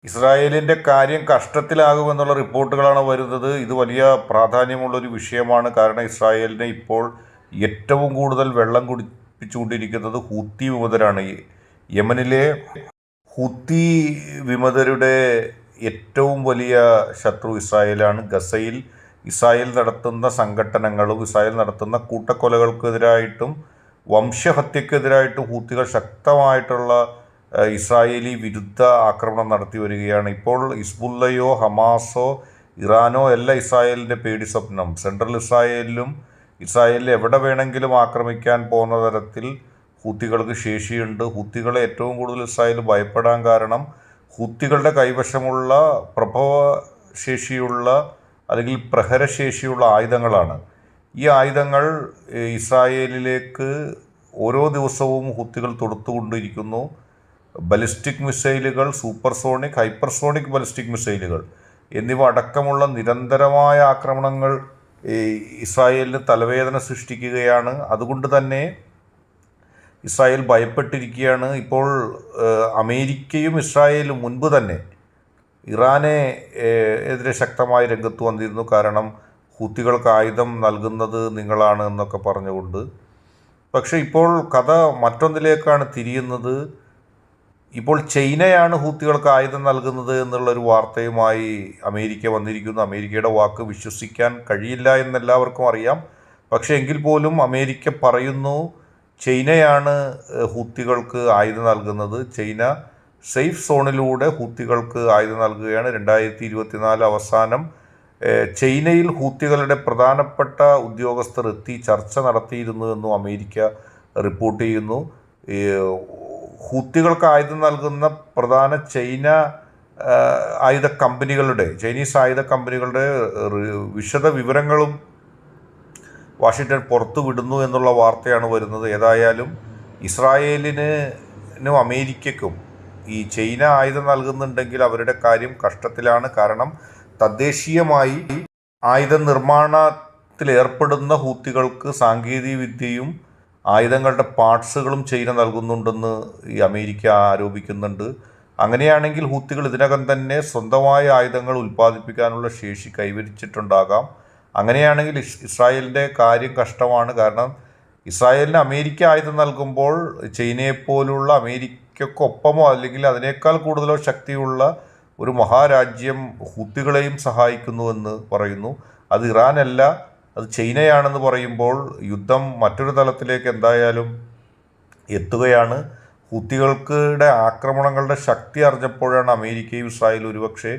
ഇസ്രായേലിൻ്റെ കാര്യം കഷ്ടത്തിലാകുമെന്നുള്ള റിപ്പോർട്ടുകളാണ് വരുന്നത്. ഇത് വലിയ പ്രാധാന്യമുള്ളൊരു വിഷയമാണ്. കാരണം ഇസ്രായേലിനെ ഇപ്പോൾ ഏറ്റവും കൂടുതൽ വെള്ളം കുടിപ്പിച്ചുകൊണ്ടിരിക്കുന്നത് ഹൂത്തി വിമതരാണ്. യമനിലെ ഹൂത്തി വിമതരുടെ ഏറ്റവും വലിയ ശത്രു ഇസ്രായേലാണ്. ഗസയിൽ ഇസ്രായേൽ നടത്തുന്ന സംഘട്ടനങ്ങളും ഇസ്രായേൽ നടത്തുന്ന കൂട്ടക്കൊലകൾക്കെതിരായിട്ടും വംശഹത്യക്കെതിരായിട്ടും ഹൂത്തികൾ ശക്തമായിട്ടുള്ള ഇസ്രായേലി വിരുദ്ധ ആക്രമണം നടത്തി വരികയാണ്. ഇപ്പോൾ ഹിസ്ബുള്ളയോ ഹമാസോ ഇറാനോ എല്ലാം ഇസ്രായേലിൻ്റെ പേടി സ്വപ്നം. സെൻട്രൽ ഇസ്രായേലിൽ എവിടെ വേണമെങ്കിലും ആക്രമിക്കാൻ പോകുന്ന തരത്തിൽ ഹൂത്തികൾക്ക് ശേഷിയുണ്ട്. ഹൂത്തികളെ ഏറ്റവും കൂടുതൽ ഇസ്രായേൽ ഭയപ്പെടാൻ കാരണം ഹൂത്തികളുടെ കൈവശമുള്ള പ്രഭവശേഷിയുള്ള അല്ലെങ്കിൽ പ്രഹരശേഷിയുള്ള ആയുധങ്ങളാണ്. ഈ ആയുധങ്ങൾ ഇസ്രായേലിലേക്ക് ഓരോ ദിവസവും ഹൂത്തികൾ തൊടുത്തുകൊണ്ടിരിക്കുന്നു. ബലിസ്റ്റിക് മിസൈലുകൾ, സൂപ്പർസോണിക്, ഹൈപ്പർസോണിക് ബലിസ്റ്റിക് മിസൈലുകൾ എന്നിവ അടക്കമുള്ള നിരന്തരമായ ആക്രമണങ്ങൾ ഇസ്രായേലിന് തലവേദന സൃഷ്ടിക്കുകയാണ്. അതുകൊണ്ട് തന്നെ ഇസ്രായേൽ ഭയപ്പെട്ടിരിക്കുകയാണ്. ഇപ്പോൾ അമേരിക്കയും ഇസ്രായേലും മുൻപ് തന്നെ ഇറാനെ എതിരെ ശക്തമായി രംഗത്ത് വന്നിരുന്നു. കാരണം ഹൂത്തികൾക്ക് ആയുധം നൽകുന്നത് നിങ്ങളാണ് എന്നൊക്കെ പറഞ്ഞുകൊണ്ട്. പക്ഷേ ഇപ്പോൾ കഥ മറ്റൊന്നിലേക്കാണ് തിരിയുന്നത്. ഇപ്പോൾ ചൈനയാണ് ഹൂത്തികൾക്ക് ആയുധം നൽകുന്നത് എന്നുള്ളൊരു വാർത്തയുമായി അമേരിക്ക വന്നിരിക്കുന്നു. അമേരിക്കയുടെ വാക്ക് വിശ്വസിക്കാൻ കഴിയില്ല എന്നെല്ലാവർക്കും അറിയാം. പക്ഷേ എങ്കിൽ പോലും അമേരിക്ക പറയുന്നു ചൈനയാണ് ഹൂത്തികൾക്ക് ആയുധം നൽകുന്നത്. ചൈന സേഫ് സോണിലൂടെ ഹൂത്തികൾക്ക് ആയുധം നൽകുകയാണ്. 2024 അവസാനം ചൈനയിൽ ഹൂത്തികളുടെ പ്രധാനപ്പെട്ട ഉദ്യോഗസ്ഥർ എത്തി ചർച്ച നടത്തിയിരുന്നു എന്നും അമേരിക്ക റിപ്പോർട്ട് ചെയ്യുന്നു. ഹൂത്തികൾക്ക് ആയുധം നൽകുന്ന പ്രധാന ചൈനീസ് ആയുധ കമ്പനികളുടെ വിശദ വിവരങ്ങളും വാഷിങ്ടൺ പുറത്തു വിടുന്നു എന്നുള്ള വാർത്തയാണ് വരുന്നത്. ഏതായാലും ഇസ്രായേലിനും അമേരിക്കയ്ക്കും ഈ ചൈന ആയുധം നൽകുന്നുണ്ടെങ്കിൽ അവരുടെ കാര്യം കഷ്ടത്തിലാണ്. കാരണം തദ്ദേശീയമായി ആയുധ നിർമ്മാണത്തിൽ ഏർപ്പെടുന്ന ഹൂത്തികൾക്ക് സാങ്കേതിക വിദ്യയും ആയുധങ്ങളുടെ പാർട്സുകളും ചൈന നൽകുന്നുണ്ടെന്ന് ഈ അമേരിക്ക ആരോപിക്കുന്നുണ്ട്. അങ്ങനെയാണെങ്കിൽ ഹൂത്തികൾ ഇതിനകം തന്നെ സ്വന്തമായ ആയുധങ്ങൾ ഉൽപ്പാദിപ്പിക്കാനുള്ള ശേഷി കൈവരിച്ചിട്ടുണ്ടാകാം. അങ്ങനെയാണെങ്കിൽ ഇസ്രായേലിൻ്റെ കാര്യം കഷ്ടമാണ്. കാരണം ഇസ്രായേലിന് അമേരിക്ക ആയുധം നൽകുമ്പോൾ ചൈനയെപ്പോലുള്ള അമേരിക്കക്കൊപ്പമോ അല്ലെങ്കിൽ അതിനേക്കാൾ കൂടുതലോ ശക്തിയുള്ള ഒരു മഹാരാജ്യം ഹൂത്തികളെയും സഹായിക്കുന്നുവെന്ന് പറയുന്നു. അത് ഇറാനല്ല, അത് ചൈനയാണെന്ന് പറയുമ്പോൾ യുദ്ധം മറ്റൊരു തലത്തിലേക്ക് എന്തായാലും എത്തുകയാണ്. ഹൂത്തികളുടെ ആക്രമണങ്ങളുടെ ശക്തി അറിഞ്ഞപ്പോഴാണ് അമേരിക്കയും ഇസ്രായേലും ഒരുപക്ഷെ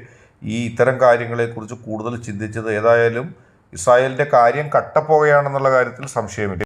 ഇത്തരം കാര്യങ്ങളെക്കുറിച്ച് കൂടുതൽ ചിന്തിച്ചത്. ഏതായാലും ഇസ്രായേലിൻ്റെ കാര്യം കട്ടപ്പോവുകയാണെന്നുള്ള കാര്യത്തിൽ സംശയമില്ല.